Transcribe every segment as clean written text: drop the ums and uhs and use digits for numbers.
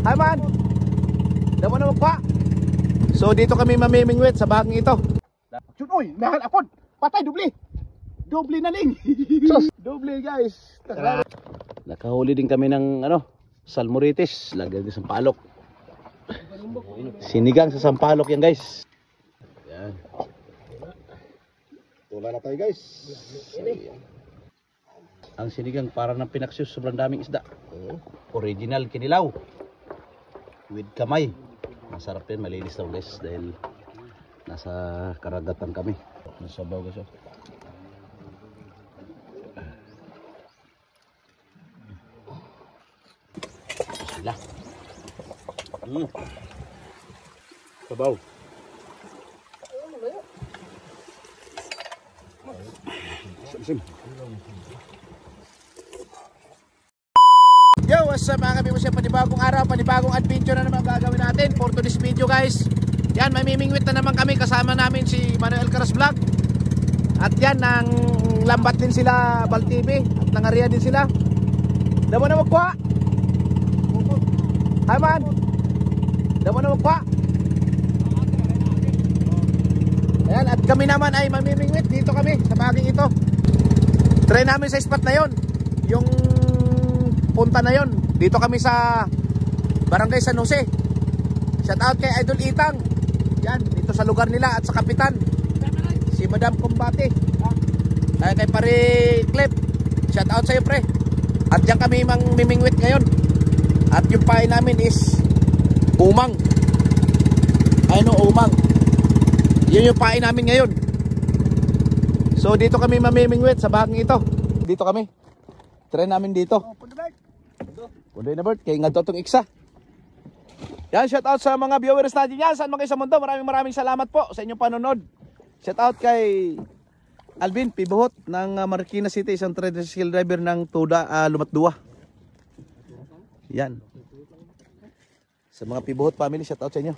Hi man. Damo na magpa. So dito kami mamimingwit sa bahaging ito. Uy, nahan apod. Patay dubli. Dubli na ning. Dubli guys. Nakahuli din kami ng salmoritis. Lagyan din sa sampalok. Sinigang sa sampalok yan guys. Yan. Tula na tayo guys. Ang sinigang para ng pinaksyos, sobrang daming isda. Original kinilaw. With kamay. Masarap yan, malinis daw guys dahil nasa karagatan kami. Nasabaw guys. Bismillah. Sabaw. Sim. Yo, what's up mga kami? Sa panibagong araw, panibagong adventure na naman gagawin natin for today's video guys. Yan, may mimingwit na naman kami. Kasama namin si Manuel Caras Vlog. At yan, nang lambat din sila Bal TV. At nangaria din sila. Damo na magkuha. Hi man. Damo na magkuha. Ayan, at kami naman ay mamimingwit. Dito kami, sa baging ito. Try namin sa spot na yon. Yung punta na yon. Dito kami sa Barangay San Jose. Shout out kay Idol Itang. Yan, dito sa lugar nila at sa kapitan. Si Madam Combate. Ay kay Pare Clip. Shout out sa iyo pre. At diyan kami mimingwit ngayon. At yung pain namin is umang. Umang. Yun yung pain namin ngayon. So dito kami mamimingwit sa bahaging ito. Dito kami. Try namin dito. Punday na Bert, kaya nga itong iksa. Yan, shout out sa mga viewers natin yan. Saan man kayo sa mundo, maraming salamat po sa inyong panonood. Shout out kay Alvin Pibuhot ng Marikina City, isang tricycle driver ng Tuda Lumatdua. Yan. Sa mga Pibuhot family, shout out sa inyo.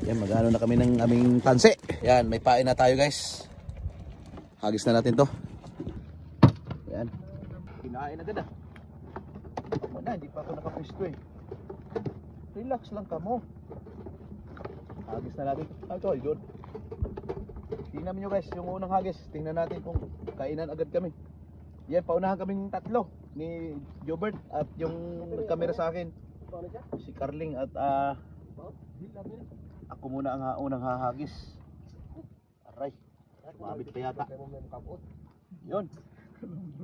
Yan, mag-ano na kami ng aming tanse. Yan, may pain na tayo guys. Hagis na natin to. Yan. Kinain agad ah. Wala, hindi pa ako nakapisto eh. Relax lang ka mo. Hagis na natin. Ito, yun. Tingnan nyo guys, yung unang hagis. Tingnan natin kung kainan agad kami. Yan, paunahan kaming tatlo. Ni Jobert at yung kamera sa akin. Si Carling at ako muna ang unang hahagis. Aray, mabit pa yata. Yun.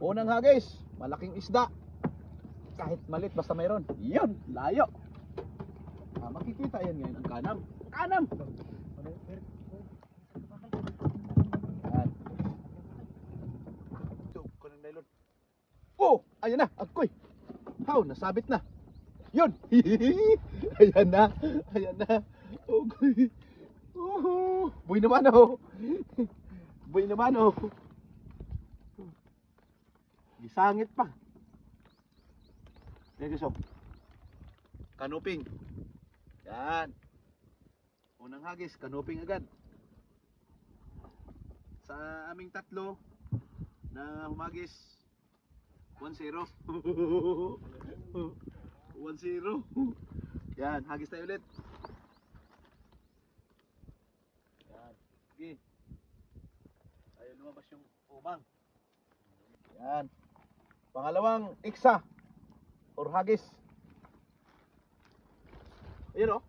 Unang hagis, malaking isda. Kahit malit basta mayroon. Yun, layo. Makikita yan ngayon ang kanam. Kanam. Yan. Oh, ayan na, agoy. How, nasabit na. Yun. Ayan na. Ayan na. Agoy. Buhay naman oh. Buhay naman oh. Gisangit pa. Yan guys oh. Kanuping. Yan. Unang hagis, kanuping agad. Sa aming tatlo na humagis 1-0. 1-0. Yan, hagis tayo ulit. Yan. Sige. Ayun, lumabas yung umang. Yan. Pangalawang iksa or hagis. Ayun o.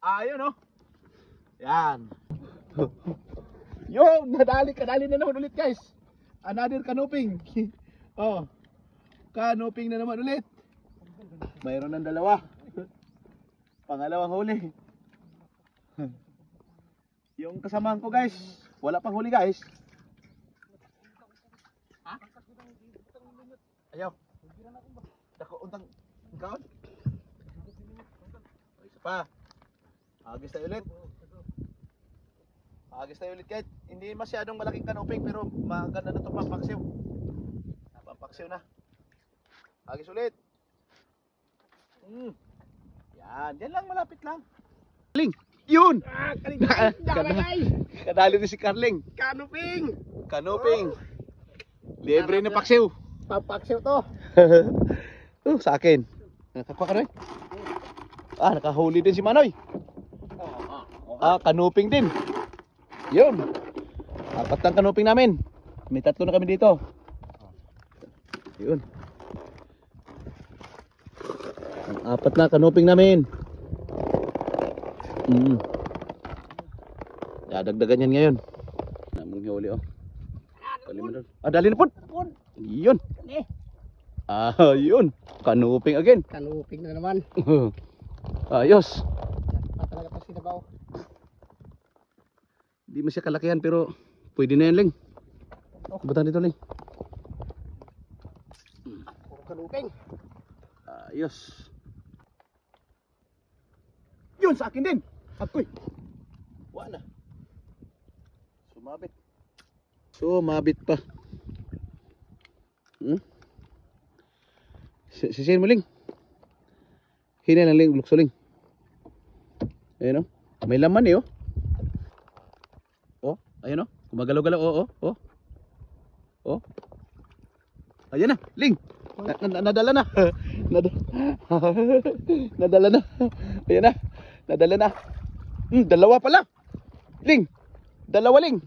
Ayun o. Yan. Yo, kadali na naman ulit guys. Another kanuping. Oh. Kanuping na naman ulit. Mayroon ng dalawa. Pangalawang huli. Yung kasamahan ko guys, wala pang huli guys. Ha? Ayaw. Dako untang kaon. Isa pa. Agis tayo ulit. Agis tayo ulit kahit hindi masyadong malaking kanuping pero maganda na ito pampaksiw. Pampaksiw na. Agis ulit. Yan, yan lang malapit lang. Carling, yun! Kadali din si Carling. Kanuping! Kanuping. Libre na paksiw. Pampaksiw to. Sa akin. Nakakuha ka rin? Nakahuli din si Manoy. Kanuping din. Yun. 4 ang kanuping namin. May 3 na kami dito. Yun. Ang 4 na kanuping namin. Dadagdagan yan ngayon. Namang huli oh. Dali na po. Yun. Yun. Kanuping again. Kanuping na naman. Ayos. Talaga pa sinabaw. Hindi mo siya kalakihan pero pwede na yan, Ling. Butang dito, Ling. Puro kanuping. Ayos. Yun sa akin din. Akoy. Wala. Sumabit pa. Sisihin mo, Ling. Hinay lang, Ling. Lukso, Ling. Ayun o. May laman eh, oh. Ayun o. Gumagalaw-galaw. Ayan na, Ling. Nadala na. Nadala na. Ayan na. Nadala na. Dalawa pala. Ling. Dalawa, Ling.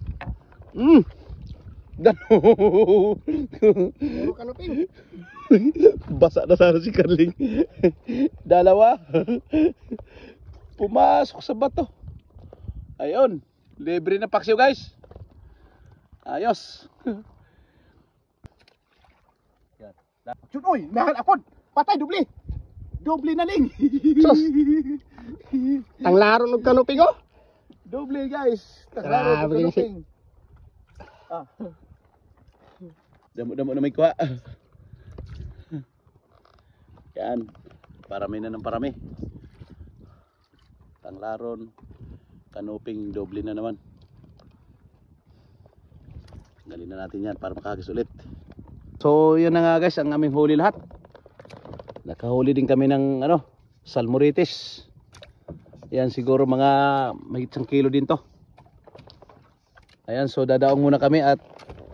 Puro kanuping. Basa na sana si Carling. Dalawa. Pumasok sa bato. Ayun. Libre na paksiw, guys. Ayos. Oy, nahan akon. Patay, dubli. Dubli na, Ling. Sus. Tanglaro ng kanuping oh. Dubli, guys. Grabe Tanglaro ng kanuping. Damo na may kuha. Yan. Parami na ng parami. Tanglaron. Kanuping doble na naman. Galin na natin yan para makagis ulit. So yun na nga guys, ang aming huli lahat. Nakahuli din kami ng salmoritis. Yan siguro mga mahigit 1 kilo din to. Ayan, so dadaong muna kami at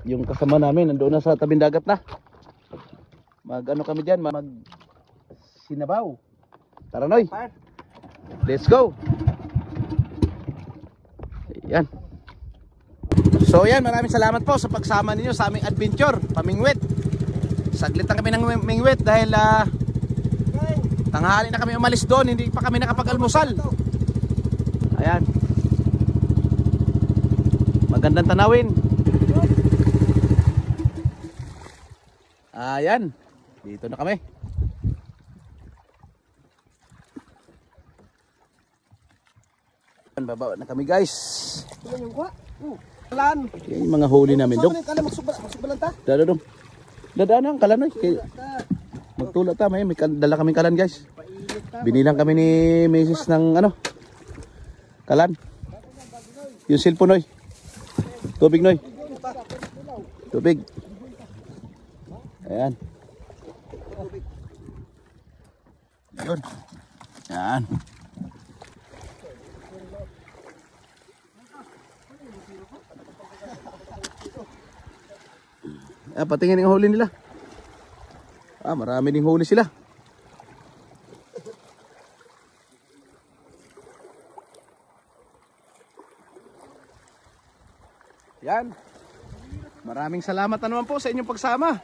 yung kasama namin nandoon na sa tabing dagat na. Kami dyan, sinabaw. Tara, Noy. Let's go. Yan. So yan, maraming salamat po sa pagsama ninyo sa aming adventure, pamingwit. Saglit lang kami ng mingwit dahil tanghali na kami umalis doon, hindi pa kami nakapag-almusal. Ayan. Magandang tanawin. Ayan. Dito na kami. Baba na kami, guys. Ano yung kuha? Kalan. Yan yung mga huli namin dong. Magsubalan ta. Dadaan ang kalan, magtula ta, may dala kaming kalan, guys. Binilang kami ni Mrs. ng kalan. Yung cellphone, Noy. Tubig, Noy. Tubig. Ayan. Yun. Yan. Patingin yung huli nila. Marami ding huli sila. Yan. Maraming salamat na naman po sa inyong pagsama.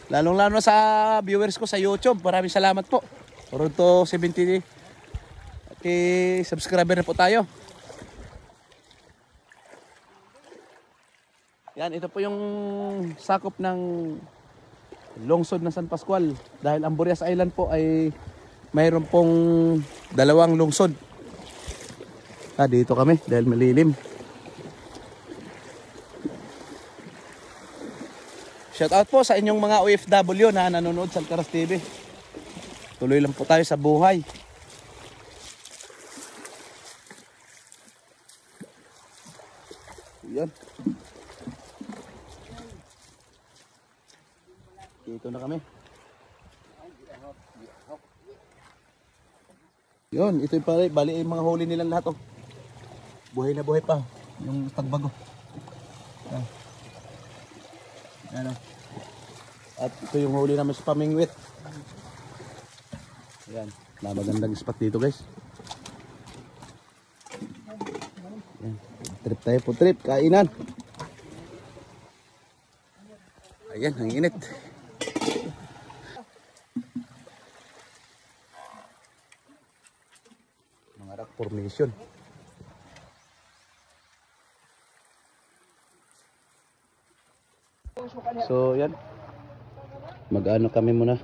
Lalong-lalo na sa viewers ko sa YouTube. Maraming salamat po. Road to 70 subscriber na po tayo. Yan, ito po yung sakop ng lungsod ng San Pascual. Dahil ang Burias Island po ay mayroon pong 2 lungsod. Dito kami dahil malilim. Shout out po sa inyong mga OFW na nanonood sa Alcaraz TV. Tuloy lang po tayo sa buhay. Yan. Dito na kami. Yun, ito yung bali yung mga huli nilang lahat. Buhay na buhay pa. Yung pagbago. Yan. At ito yung huli namin sa pamingwit. Yan, na magandang spot dito guys. Yan. Trip tayo po, trip, kainan. Ayan, ang init. Mga rock formation. So yan, mag-ano kami muna,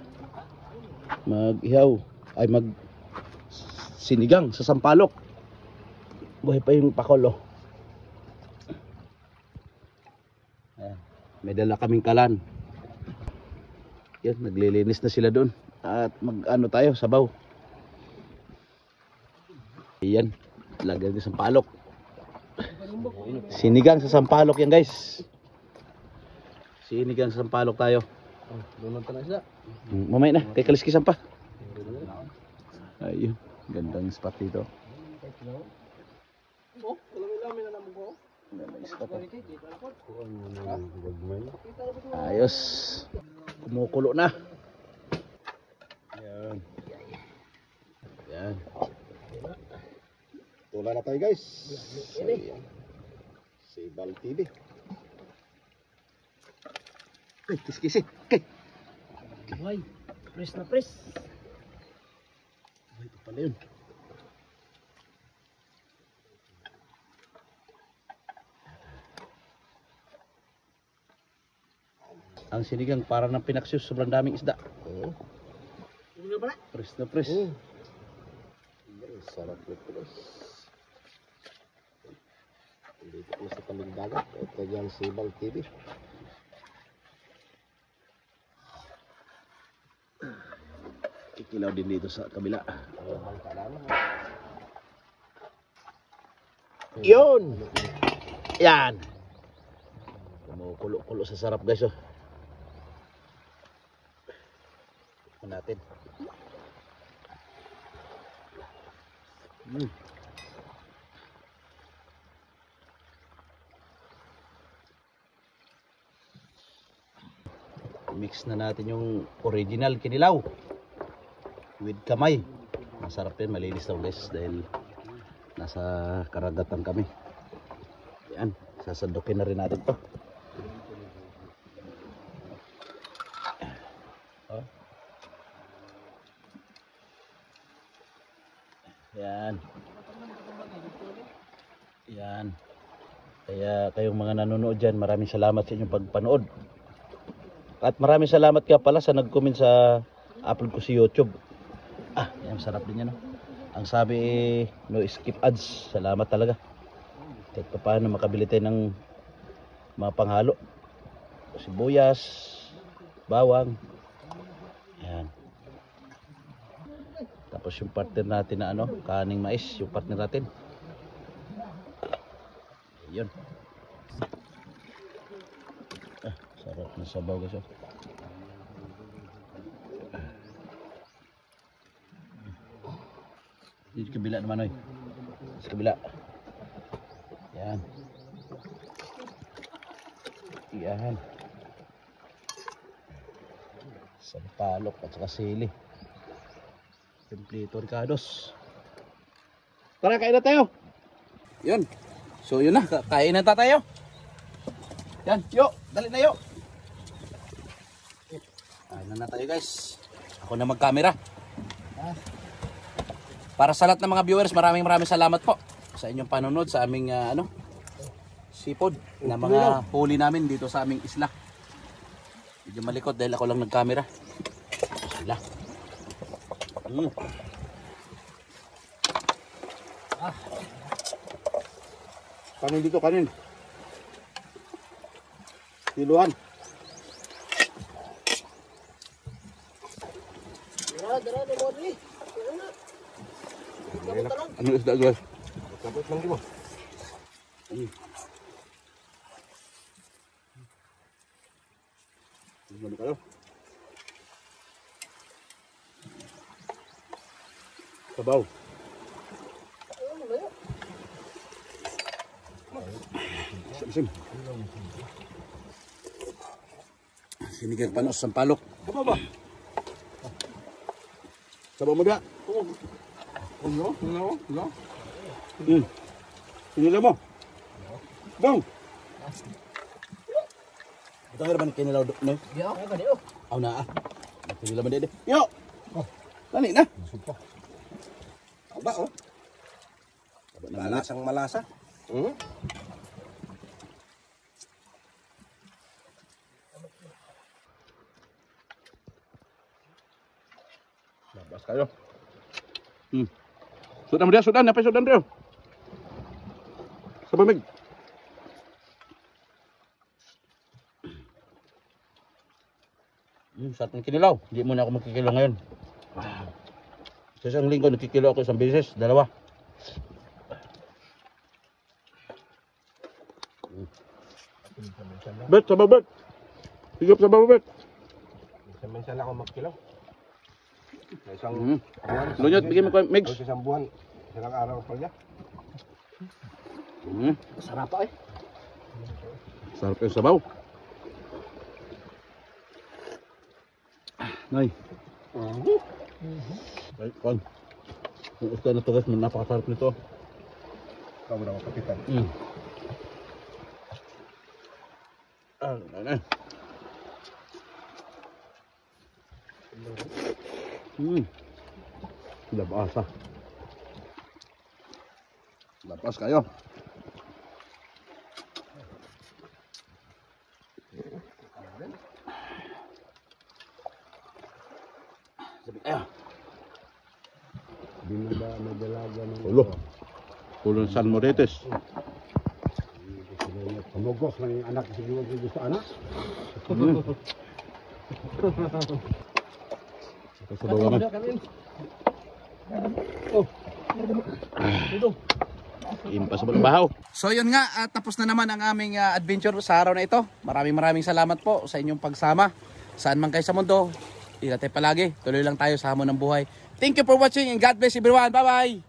mag-ihaw, ay sinigang sa sampalok. Buhay pa yung pakol, oh. Ayan. May dala kaming kalan. Yan, naglilinis na sila doon. At mag-ano tayo, sabaw. Ayan, lagyan din sa sampalok. Sinigang sa sampalok yan guys. Sinigang sa sampalok tayo. Lunod ka na siya. Mamaya na, kay kaliskisan pa. Ayun, gandang spot dito. Oh, lamin na naman ko. Gandang spot. Ayos. Kumukulo na. Yan. Yan. Tula na tayo guys. Sibal TV. Ay, kiskisi. Okay. Ay, press na press. Ay, ito pala yun. Ang sinigang para ng pinaksyus, sobrang daming isda. Oo. Press na press. Sarap nito guys. Dito ko sa kaming dagat. Ito yung Sibal TV. Kikilaw din dito sa kabila. Yun! Yan! Kumukulo-kulo sa sarap guys, oh. Tignan natin. Mix na natin yung original kinilaw with kamay. Masarap yan, malinis daw guys dahil nasa karagatan kami. Yan, sasandukin na rin natin to. Oh. Yan. Yan. Kaya kayong mga nanonood dyan, maraming salamat sa inyong pagpanood. At maraming salamat ka pala sa nag-comment sa upload ko sa YouTube. Ah, yan, sarap din yan, no? Ang sabi, no skip ads. Salamat talaga. Kahit pa paano makabili tayo ng mga panghalo. Sibuyas, bawang. Yan. Tapos yung partner natin na ano, kaning mais, yung partner natin. Yun. Ah, sarap na sabaw guys, oh. Dito kabila naman, oy. Sa kabila. Yan. Yan. Sampalok at saka sili. Templito ricados. Tara, kain na tayo. Yun. So yun na, kain na tayo. Yan, yo, dali na yo. Kain na tayo guys. Ako na mag-camera. Para sa lahat ng mga viewers, maraming salamat po sa inyong panonood sa aming sipod na mga huli namin dito sa aming isla. Medyo malikot dahil ako lang nag-camera. Sila. Kanin dito, kanin. Kiluan. Dara, modli. Ano isda guys? Kapit lang di mo. Gimana kalau? Sabaw. Sim. Sinigang panos sampalok. Apa ba? Sabaw mo dia. Sinila mo. Dong. Ito nga naman kinilaw no? Yo, ay ba di oh. Aw na ah. Sinila mo dede. Yo. Dali na. Aba oh. Malasang malasa. Labas kayo. Sudan mo dia, sudan. Napay sudan dia. Sa bamig. Sarap ng kinilaw. Hindi muna ako magkikilo ngayon. Sa isang linggo, nagkikilo ako isang beses. Dalawa. Bet, sabaw bet. Higop sabaw bet. Minsan lang ako magkilaw. Sa isang buwan. Lunyot, bigyan mo ko, Megs. Sa isang buwan. Isang araw pa niya. Sarap pa eh. Sarap yung sabaw. Nay. Ay, kon. Yung usta na tugas mo, napakasarap nito. Kamu na kapitan. Labasa. Lapas kayo. Di mo ba madalaga ng Ulo. Ulo ng San Moretes. Pamugos lang yung anak siguro gusto anak. Sa bawangan. Impas sa bahaw. So yun nga, tapos na naman ang aming adventure sa araw na ito. Maraming salamat po sa inyong pagsama. Saan man kayo sa mundo, ingat tayo palagi. Tuloy lang tayo sa hamon ng buhay. Thank you for watching and God bless everyone. Bye bye!